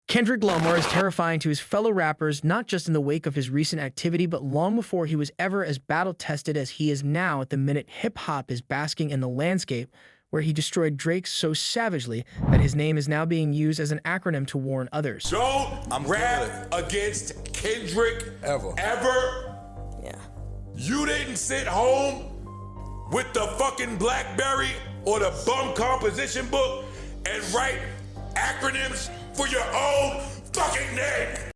Kendrick Lamar is terrifying to his fellow rappers, not just in the wake of his recent activity, but long before he was ever as battle-tested as he is now at the minute hip-hop is basking in the landscape, where he destroyed Drake so savagely that his name is now being used as an acronym to warn others. Don't rap against Kendrick ever. Yeah. You didn't sit home with the fucking BlackBerry or the bum composition book and write acronyms for your own fucking name.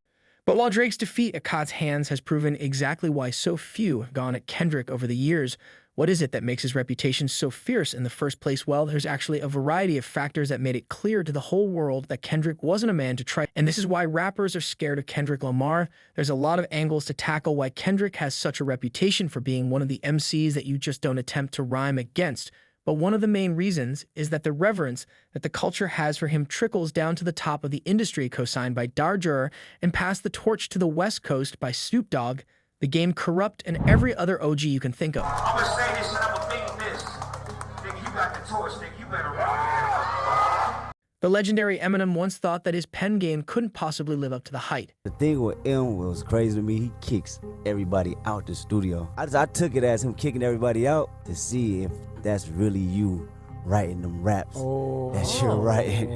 But while Drake's defeat at Kott's hands has proven exactly why so few have gone at Kendrick over the years, what is it that makes his reputation so fierce in the first place? Well, there's actually a variety of factors that made it clear to the whole world that Kendrick wasn't a man to try. And this is why rappers are scared of Kendrick Lamar. There's a lot of angles to tackle why Kendrick has such a reputation for being one of the MCs that you just don't attempt to rhyme against. But one of the main reasons is that the reverence that the culture has for him trickles down to the top of the industry, co-signed by Dr. and passed the torch to the West Coast by Snoop Dogg, The Game Corrupt, and every other OG you can think of. I'm gonna say this and I'm gonna think this. Nigga, you got the torch, nigga, you better run. The legendary Eminem once thought that his pen game couldn't possibly live up to the hype. The thing with M was crazy to me. He kicks everybody out the studio. I took it as him kicking everybody out to see if that's really you writing them raps that you're writing.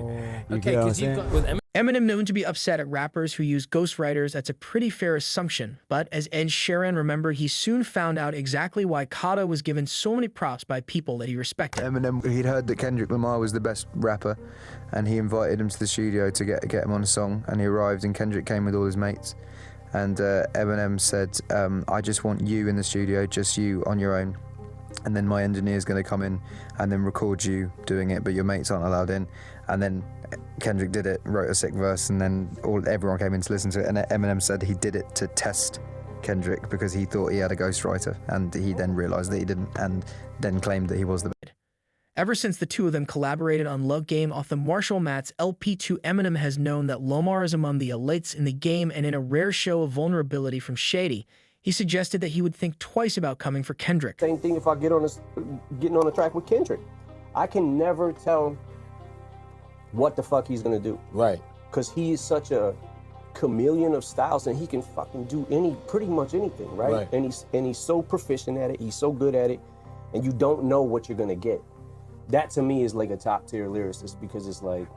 You get what I'm saying? Eminem known to be upset at rappers who use ghostwriters. That's a pretty fair assumption. But as Ed Sheeran remembered, he soon found out exactly why Kotta was given so many props by people that he respected. Eminem, he'd heard that Kendrick Lamar was the best rapper, and he invited him to the studio to get him on a song, and he arrived, and Kendrick came with all his mates. And Eminem said, I just want you in the studio, just you on your own. And then my engineer's going to come in and then record you doing it, but your mates aren't allowed in. And then Kendrick did it, wrote a sick verse, and then everyone came in to listen to it. And Eminem said he did it to test Kendrick because he thought he had a ghostwriter, and he then realized that he didn't, and then claimed that he was the best. Ever since the two of them collaborated on Love Game off the Marshall Mathers LP2, Eminem has known that Lamar is among the elites in the game, and in a rare show of vulnerability from Shady, he suggested that he would think twice about coming for Kendrick. Same thing if I getting on the track with Kendrick. I can never tell what the fuck he's gonna do. Right. Because he is such a chameleon of styles, and he can fucking do pretty much anything, right? And he's so proficient at it, he's so good at it, and you don't know what you're gonna get. That to me is like a top tier lyricist, because it's like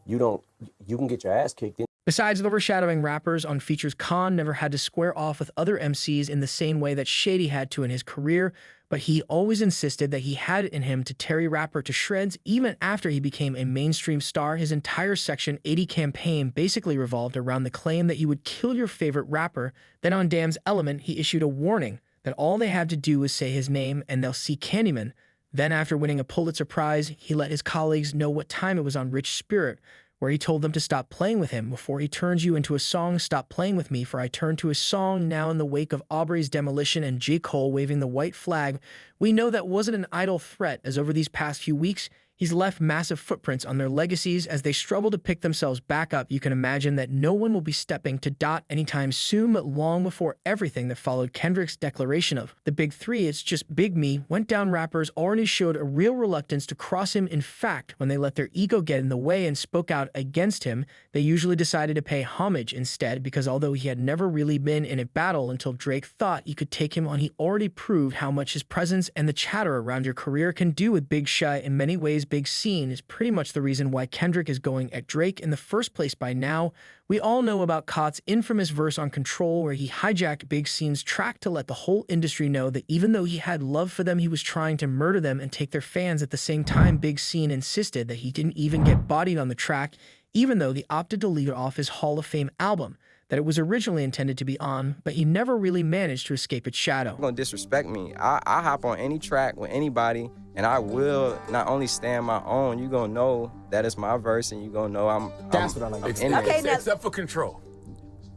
you can get your ass kicked in. Besides overshadowing rappers on features, Khan never had to square off with other MCs in the same way that Shady had to in his career, but he always insisted that he had it in him to tear a rapper to shreds. Even after he became a mainstream star, his entire Section 80 campaign basically revolved around the claim that he would kill your favorite rapper. Then on Damn's Element, he issued a warning that all they had to do was say his name and they'll see Candyman. Then after winning a Pulitzer Prize, he let his colleagues know what time it was on Rich Spirit, where he told them to stop playing with him before he turns you into a song. Stop playing with me, for I turn to a song. Now in the wake of Aubrey's demolition and J. Cole waving the white flag, we know that wasn't an idle threat, as over these past few weeks, he's left massive footprints on their legacies as they struggle to pick themselves back up. You can imagine that no one will be stepping to Dot anytime soon, but long before everything that followed Kendrick's declaration of the Big Three, it's just Big Me, went down, rappers already showed a real reluctance to cross him. In fact, when they let their ego get in the way and spoke out against him, they usually decided to pay homage instead, because although he had never really been in a battle until Drake thought he could take him on, he already proved how much his presence and the chatter around your career can do with Big Shy. In many ways, Big Scene is pretty much the reason why Kendrick is going at Drake in the first place. By now, we all know about Kott's infamous verse on Control, where he hijacked Big Scene's track to let the whole industry know that even though he had love for them, he was trying to murder them and take their fans. At the same time, Big Scene insisted that he didn't even get bodied on the track, even though he opted to leave it off his Hall of Fame album that it was originally intended to be on, but he never really managed to escape its shadow. Gonna disrespect me. I hop on any track with anybody, and I will not only stand my own, you gonna know that it's my verse, and you gonna know That's what I like. Except for Control.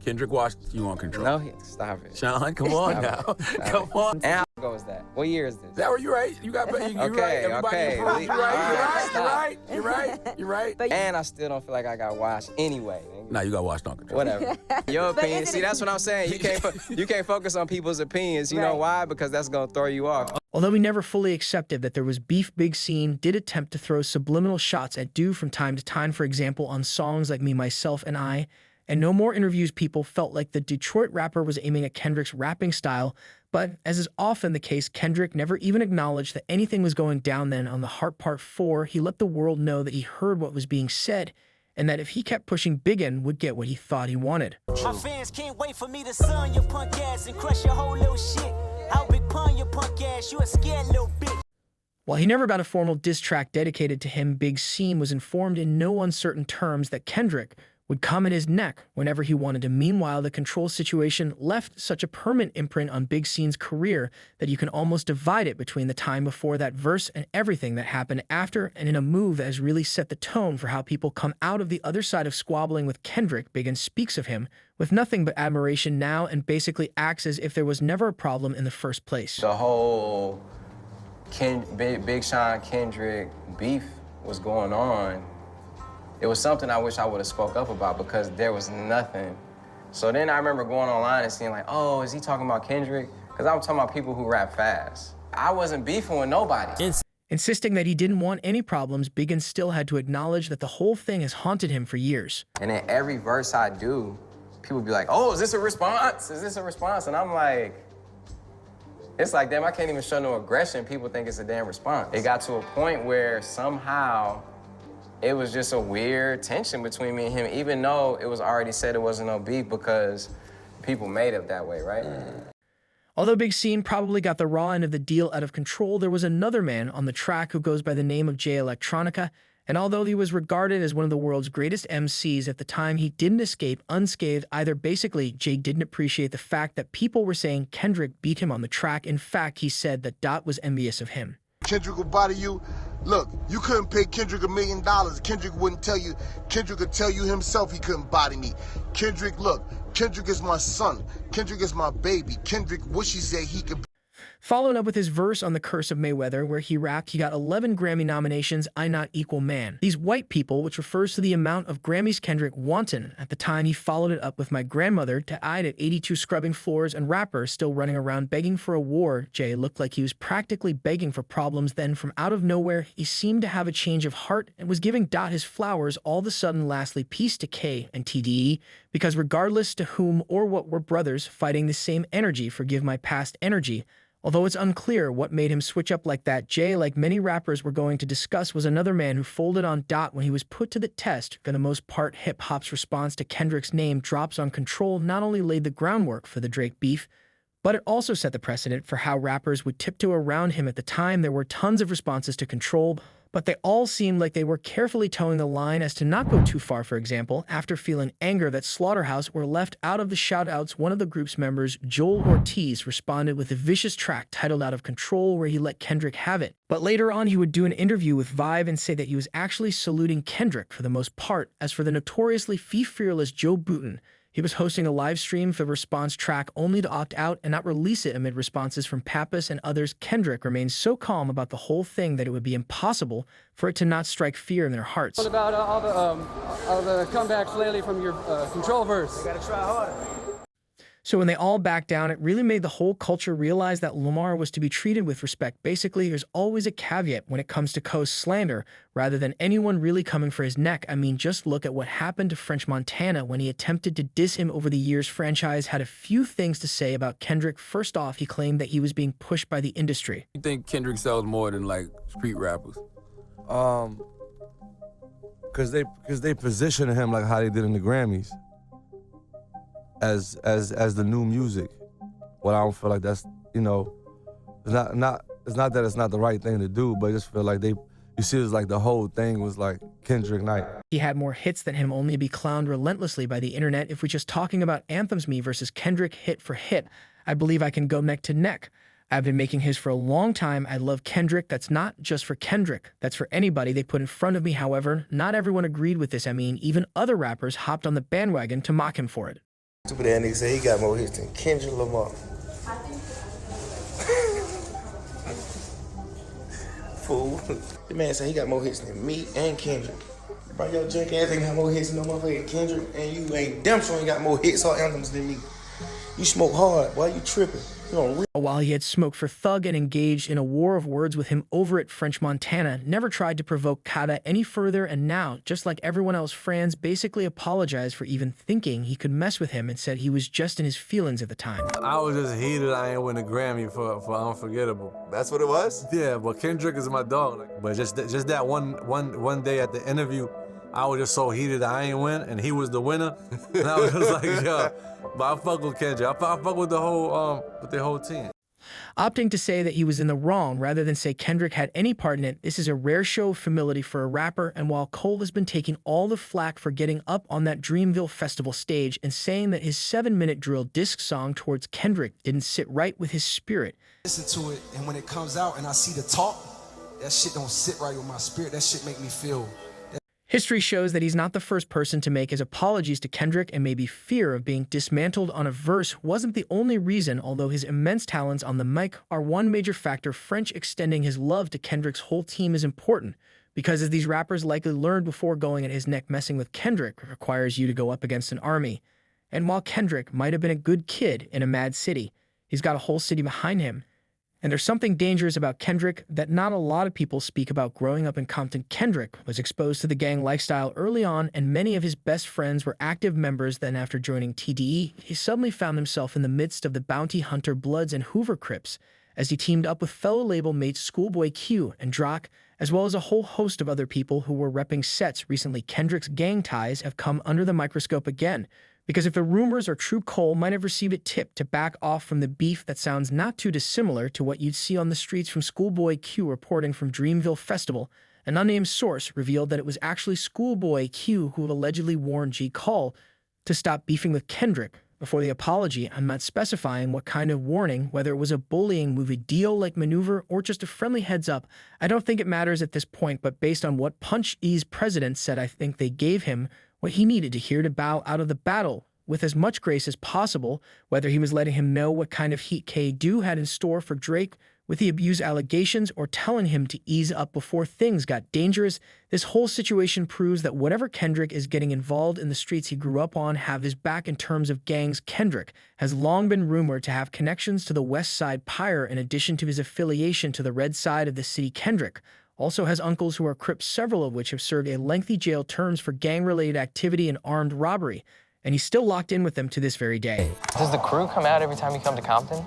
Kendrick watched you on Control. No, stop it. Sean, come on now. Come on. And how ago is that? What year is this? That were you right? You got you Okay, right. Everybody okay. improved. You're right. You're right. And I still don't feel like I got washed anyway. Nah, you got watched on Control. Whatever. Your opinion. See, that's what I'm saying. You can't focus on people's opinions. You know why? Because that's gonna throw you off. Although he never fully accepted that there was beef, Big Sean did attempt to throw subliminal shots at Dew from time to time, for example, on songs like Me, Myself, and I. And no more interviews people felt like the Detroit rapper was aiming at Kendrick's rapping style, but as is often the case, Kendrick never even acknowledged that anything was going down. Then on the Heart Part 4, he let the world know that he heard what was being said, and that if he kept pushing, Biggin would get what he thought he wanted. My fans can't wait for me to sun your punk ass and crush your whole little shit. How big pun your punk ass, you a scared little bitch. While he never got a formal diss track dedicated to him, Big Sean was informed in no uncertain terms that Kendrick would come at his neck whenever he wanted to. Meanwhile, the Control situation left such a permanent imprint on Big Sean's career that you can almost divide it between the time before that verse and everything that happened after, and in a move that has really set the tone for how people come out of the other side of squabbling with Kendrick. Biggin speaks of him with nothing but admiration now and basically acts as if there was never a problem in the first place. The whole Big Sean Kendrick beef was going on. It was something I wish I would have spoke up about because there was nothing. So then I remember going online and seeing like, oh, is he talking about Kendrick? Because I'm talking about people who rap fast. I wasn't beefing with nobody. Insisting that he didn't want any problems, Biggin still had to acknowledge that the whole thing has haunted him for years. And in every verse I do, people be like, oh, is this a response? Is this a response? And I'm like, it's like, damn, I can't even show no aggression. People think it's a damn response. It got to a point where somehow it was just a weird tension between me and him, even though it was already said it wasn't no beef because people made it that way, right? Although Big Sean probably got the raw end of the deal out of Control, there was another man on the track who goes by the name of Jay Electronica, and although he was regarded as one of the world's greatest MCs at the time, he didn't escape unscathed either. Basically, Jay didn't appreciate the fact that people were saying Kendrick beat him on the track. In fact, he said that Dot was envious of him. Kendrick will body you. Look, you couldn't pay Kendrick $1 million. Kendrick wouldn't tell you. Kendrick could tell you himself he couldn't body me. Kendrick, look, Kendrick is my son. Kendrick is my baby. Kendrick wishes that he could. Following up with his verse on The Curse of Mayweather, where he rapped, he got 11 Grammy nominations, I Not Equal Man. These white people, which refers to the amount of Grammys Kendrick wanted. At the time, he followed it up with My Grandmother, to I'd at 82 scrubbing floors, and rappers still running around begging for a war. Jay looked like he was practically begging for problems. Then, from out of nowhere, he seemed to have a change of heart and was giving Dot his flowers. All of a sudden, lastly, peace to K and TDE, because regardless to whom or what, were brothers fighting the same energy. Forgive my past energy. Although it's unclear what made him switch up like that, Jay, like many rappers we're going to discuss, was another man who folded on Dot when he was put to the test. For the most part, hip-hop's response to Kendrick's name drops on Control not only laid the groundwork for the Drake beef, but it also set the precedent for how rappers would tiptoe around him. At the time, there were tons of responses to Control, but they all seemed like they were carefully towing the line as to not go too far. For example, after feeling anger that Slaughterhouse were left out of the shout-outs, one of the group's members, Joel Ortiz, responded with a vicious track titled Out of Control, where he let Kendrick have it. But later on, he would do an interview with Vibe and say that he was actually saluting Kendrick for the most part. As for the notoriously fearless Joe Button, he was hosting a live stream for the response track only to opt out and not release it amid responses from Pappas and others. Kendrick remained so calm about the whole thing that it would be impossible for it to not strike fear in their hearts. What about all the comebacks lately from your Control verse? Gotta try harder. So when they all backed down, it really made the whole culture realize that Lamar was to be treated with respect. Basically, there's always a caveat when it comes to Coast slander, rather than anyone really coming for his neck. I mean, just look at what happened to French Montana when he attempted to diss him over the years. Franchise had a few things to say about Kendrick. First off, he claimed that he was being pushed by the industry. You think Kendrick sells more than like street rappers? Cause they position him like how they did in the Grammys. As the new music. Well, I don't feel like that's, you know, it's not that it's not the right thing to do, but I just feel like you see it's like the whole thing was like Kendrick night. He had more hits than him, only to be clowned relentlessly by the internet. If we're just talking about Anthem's Me versus Kendrick hit for hit, I believe I can go neck to neck. I've been making his for a long time. I love Kendrick. That's not just for Kendrick. That's for anybody they put in front of me. However, not everyone agreed with this. I mean, even other rappers hopped on the bandwagon to mock him for it. Stupid ass nigga say he got more hits than Kendrick Lamar. Fool. The man say he got more hits than me and Kendrick. Bro, your junk ass ain't got more hits than no motherfucking Kendrick, and you ain't damn sure ain't got more hits or anthems than me. You smoke hard, boy, you tripping. While he had smoked for Thug and engaged in a war of words with him over at French Montana, never tried to provoke Kata any further, and now, just like everyone else, Franz basically apologized for even thinking he could mess with him and said he was just in his feelings at the time. I was just heated I ain't win a Grammy for Unforgettable. That's what it was? Yeah, but Kendrick is my dog. But just that one day at the interview, I was just so heated that I ain't win, and he was the winner. And I was just like, yo, but I fuck with Kendrick. I fuck with the whole team. Opting to say that he was in the wrong rather than say Kendrick had any part in it, this is a rare show of humility for a rapper, and while Cole has been taking all the flack for getting up on that Dreamville Festival stage and saying that his 7-minute drill disc song towards Kendrick didn't sit right with his spirit. Listen to it, and when it comes out and I see the talk, that shit don't sit right with my spirit. That shit make me feel... History shows that he's not the first person to make his apologies to Kendrick, and maybe fear of being dismantled on a verse wasn't the only reason, although his immense talents on the mic are one major factor. French extending his love to Kendrick's whole team is important, because as these rappers likely learned before going at his neck, messing with Kendrick requires you to go up against an army. And while Kendrick might have been a good kid in a mad city, he's got a whole city behind him. And there's something dangerous about Kendrick that not a lot of people speak about. Growing up in Compton, Kendrick was exposed to the gang lifestyle early on, and many of his best friends were active members. Then after joining TDE, he suddenly found himself in the midst of the Bounty Hunter Bloods and Hoover Crips, as he teamed up with fellow label mates Schoolboy Q and Drock, as well as a whole host of other people who were repping sets. Recently, Kendrick's gang ties have come under the microscope again, because if the rumors are true, Cole might have received a tip to back off from the beef that sounds not too dissimilar to what you'd see on the streets from Schoolboy Q reporting from Dreamville Festival. An unnamed source revealed that it was actually Schoolboy Q who allegedly warned G. Cole to stop beefing with Kendrick. Before the apology, I'm not specifying what kind of warning, whether it was a bullying movie deal-like maneuver or just a friendly heads-up. I don't think it matters at this point, but based on what Punch E's president said, I think they gave him what he needed to hear to bow out of the battle with as much grace as possible. Whether he was letting him know what kind of heat K-Do had in store for Drake with the abuse allegations or telling him to ease up before things got dangerous, this whole situation proves that whatever Kendrick is getting involved in, the streets he grew up on have his back. In terms of gangs, Kendrick has long been rumored to have connections to the West Side Pyre in addition to his affiliation to the Red Side of the city. Kendrick also has uncles who are Crips, several of which have served a lengthy jail terms for gang-related activity and armed robbery, and he's still locked in with them to this very day. Does the crew come out every time you come to Compton?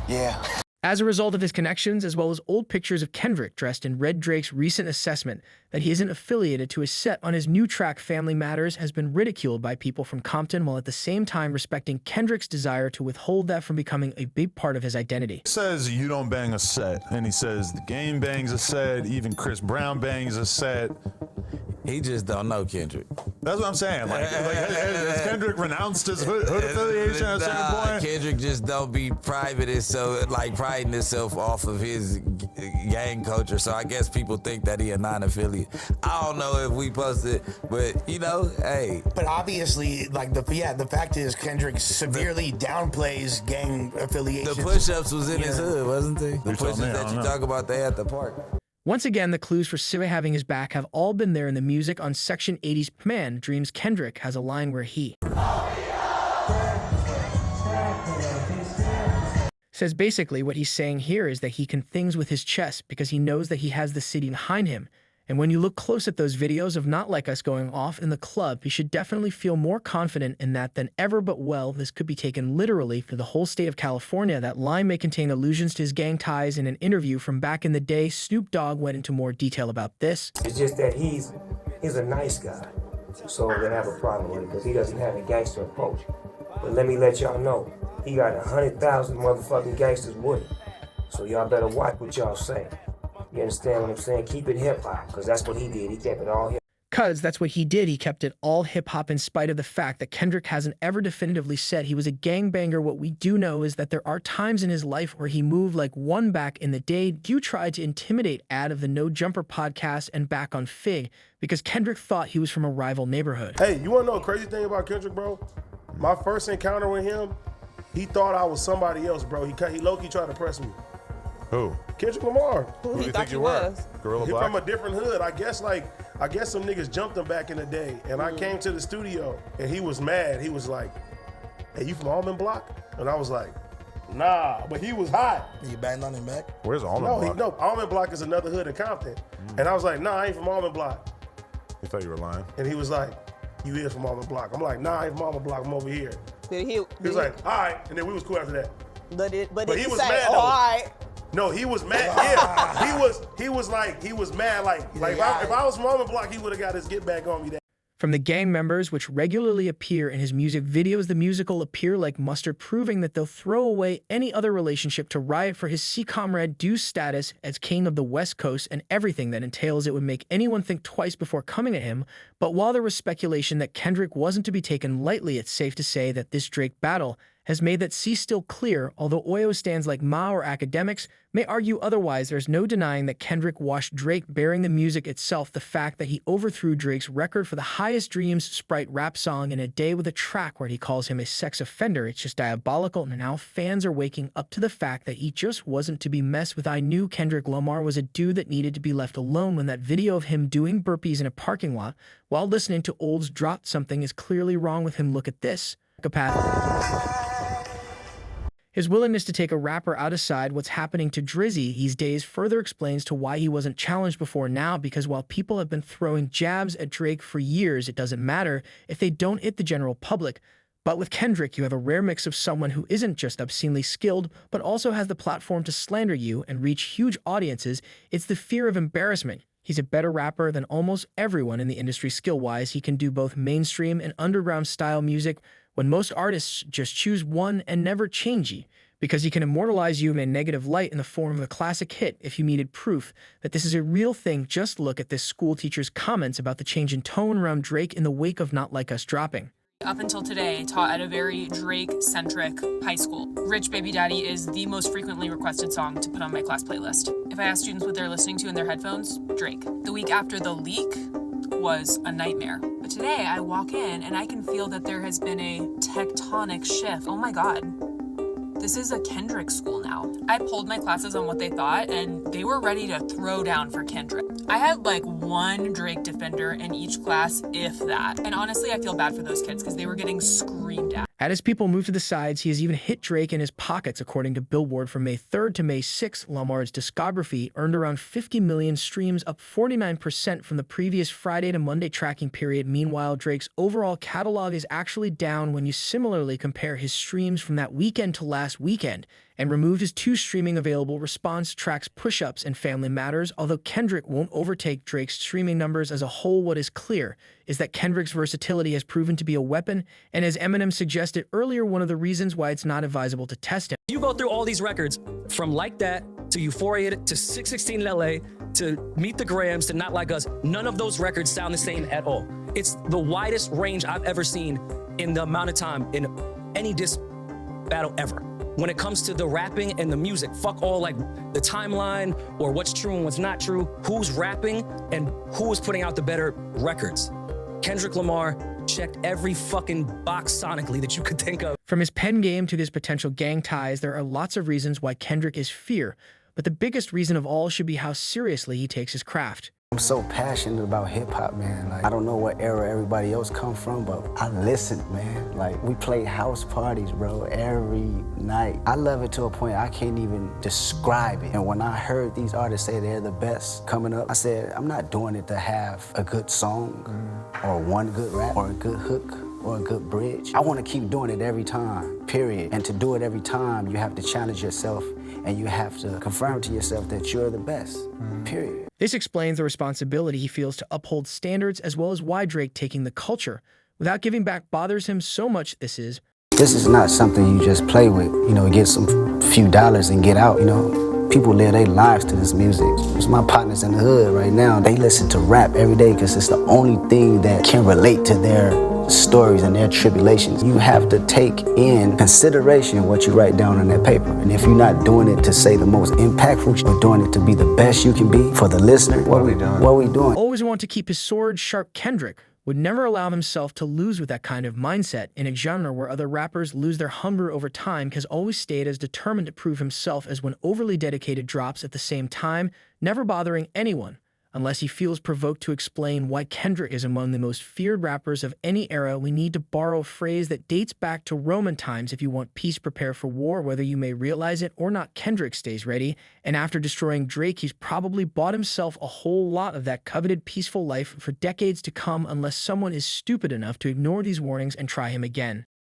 Yeah. As a result of his connections, as well as old pictures of Kendrick dressed in red, Drake's recent assessment that he isn't affiliated to his set on his new track Family Matters has been ridiculed by people from Compton, while at the same time respecting Kendrick's desire to withhold that from becoming a big part of his identity. He says you don't bang a set, and he says the game bangs a set, even Chris Brown bangs a set. He just don't know Kendrick. That's what I'm saying. Has Kendrick renounced his hood affiliation at a certain point? Kendrick just don't be private and so priding himself off of his gang culture. So I guess people think that he a non-affiliate. I don't know if we posted, but hey. But obviously, the fact is Kendrick severely downplays gang affiliations. The push-ups was in his hood, wasn't they? The push-ups that you talk about, they at the park. Once again, the clues for Siva having his back have all been there in the music. On Section 80's Man Dreams, Kendrick has a line where he says basically what he's saying here is that he can things with his chest because he knows that he has the city behind him. And when you look close at those videos of Not Like Us going off in the club, you should definitely feel more confident in that than ever. But well, this could be taken literally for the whole state of California. That line may contain allusions to his gang ties. In an interview from back in the day, Snoop Dogg went into more detail about this. It's just that he's a nice guy, so they have a problem with it because he doesn't have a gangster approach. But let me let y'all know, he got 100,000 motherfucking gangsters with him. So y'all better watch what y'all say. You understand what I'm saying? Keep it hip-hop, because that's what he did. He kept it all hip-hop. Because that's what he did. He kept it all hip-hop in spite of the fact that Kendrick hasn't ever definitively said he was a gangbanger. What we do know is that there are times in his life where he moved like one back in the day. You tried to intimidate Ad of the No Jumper podcast and back on Fig because Kendrick thought he was from a rival neighborhood. Hey, you want to know a crazy thing about Kendrick, bro? My first encounter with him, he thought I was somebody else, bro. He low-key tried to press me. Who? Kendrick Lamar. Who do you think you were? Gorilla He Black? from a different hood. I guess some niggas jumped him back in the day. And I came to the studio and he was mad. He was like, hey, you from Almond Block? And I was like, nah, but he was hot. You banged on him back? Where's Almond Block? No, Almond Block is another hood in Compton. And I was like, nah, I ain't from Almond Block. He thought you were lying. And he was like, you is from Almond Block. I'm like, nah, I ain't from Almond Block, I'm over here. He was like, all right, and then we was cool after that. But he was say, mad oh, though. all right. No, he was mad. Yeah, he was mad. Like if I was from Almond Block, he would have got his get back on me. That. From the gang members, which regularly appear in his music videos, the musical appear like mustard, proving that they'll throw away any other relationship to riot for his sea comrade Deuce status as king of the West Coast and everything that entails. It would make anyone think twice before coming at him. But while there was speculation that Kendrick wasn't to be taken lightly, it's safe to say that this Drake battle has made that sea still clear. Although Oyo stands like Ma or academics may argue otherwise, there's no denying that Kendrick washed Drake, bearing the music itself. The fact that he overthrew Drake's record for the Highest Dreams Sprite rap song in a day with a track where he calls him a sex offender, it's just diabolical. And now fans are waking up to the fact that he just wasn't to be messed with. I knew Kendrick Lamar was a dude that needed to be left alone. When that video of him doing burpees in a parking lot while listening to Olds dropped, something is clearly wrong with him. Look at this. His willingness to take a rapper out aside what's happening to Drizzy these days further explains to why he wasn't challenged before now, because while people have been throwing jabs at Drake for years, it doesn't matter if they don't hit the general public. But with Kendrick, you have a rare mix of someone who isn't just obscenely skilled, but also has the platform to slander you and reach huge audiences. It's the fear of embarrassment. He's a better rapper than almost everyone in the industry skill-wise. He can do both mainstream and underground style music, when most artists just choose one and never change you, because he can immortalize you in a negative light in the form of a classic hit. If you needed proof that this is a real thing, just look at this school teacher's comments about the change in tone around Drake in the wake of Not Like Us dropping. Up until today, I taught at a very Drake-centric high school. Rich Baby Daddy is the most frequently requested song to put on my class playlist. If I ask students what they're listening to in their headphones, Drake. The week after the leak was a nightmare. But today I walk in and I can feel that there has been a tectonic shift. Oh my God. This is a Kendrick school now. I polled my classes on what they thought and they were ready to throw down for Kendrick. I had like one Drake defender in each class, if that. And honestly, I feel bad for those kids because they were getting screamed at. As people move to the sides, he has even hit Drake in his pockets. According to Billboard, from May 3rd to May 6th, Lamar's discography earned around 50 million streams, up 49% from the previous Friday to Monday tracking period. Meanwhile, Drake's overall catalog is actually down when you similarly compare his streams from that weekend to last weekend, and removed his two streaming available response tracks, Push Ups and Family Matters. Although Kendrick won't overtake Drake's streaming numbers as a whole, what is clear is that Kendrick's versatility has proven to be a weapon, and as Eminem suggested earlier, one of the reasons why it's not advisable to test him. You go through all these records, from Like That to Euphoria to 616 in LA to Meet the Grams to Not Like Us, none of those records sound the same at all. It's the widest range I've ever seen in the amount of time in any diss battle ever. When it comes to the rapping and the music, fuck all like the timeline or what's true and what's not true, who's rapping and who is putting out the better records. Kendrick Lamar checked every fucking box sonically that you could think of. From his pen game to his potential gang ties, there are lots of reasons why Kendrick is fear, but the biggest reason of all should be how seriously he takes his craft. I'm so passionate about hip-hop, man. Like, I don't know what era everybody else come from, but I listen, man. Like, we play house parties, bro, every night. I love it to a point I can't even describe it. And when I heard these artists say they're the best coming up, I said, I'm not doing it to have a good song or one good rap or a good hook or a good bridge. I want to keep doing it every time, period. And to do it every time, you have to challenge yourself and you have to confirm to yourself that you're the best, period. This explains the responsibility he feels to uphold standards, as well as why Drake taking the culture without giving back bothers him so much. This is not something you just play with, get some few dollars and get out, People live their lives to this music. It's my partners in the hood right now. They listen to rap every day because it's the only thing that can relate to their stories and their tribulations. You have to take in consideration what you write down on that paper. And if you're not doing it to say the most impactful, you're doing it to be the best you can be for the listener, what are we doing? What are we doing? Always want to keep his sword sharp. Kendrick would never allow himself to lose with that kind of mindset. In a genre where other rappers lose their hunger over time, has always stayed as determined to prove himself as when overly dedicated drops at the same time, never bothering anyone. Unless he feels provoked to explain why Kendrick is among the most feared rappers of any era, we need to borrow a phrase that dates back to Roman times. If you want peace, prepare for war. Whether you may realize it or not, Kendrick stays ready. And after destroying Drake, he's probably bought himself a whole lot of that coveted peaceful life for decades to come, unless someone is stupid enough to ignore these warnings and try him again.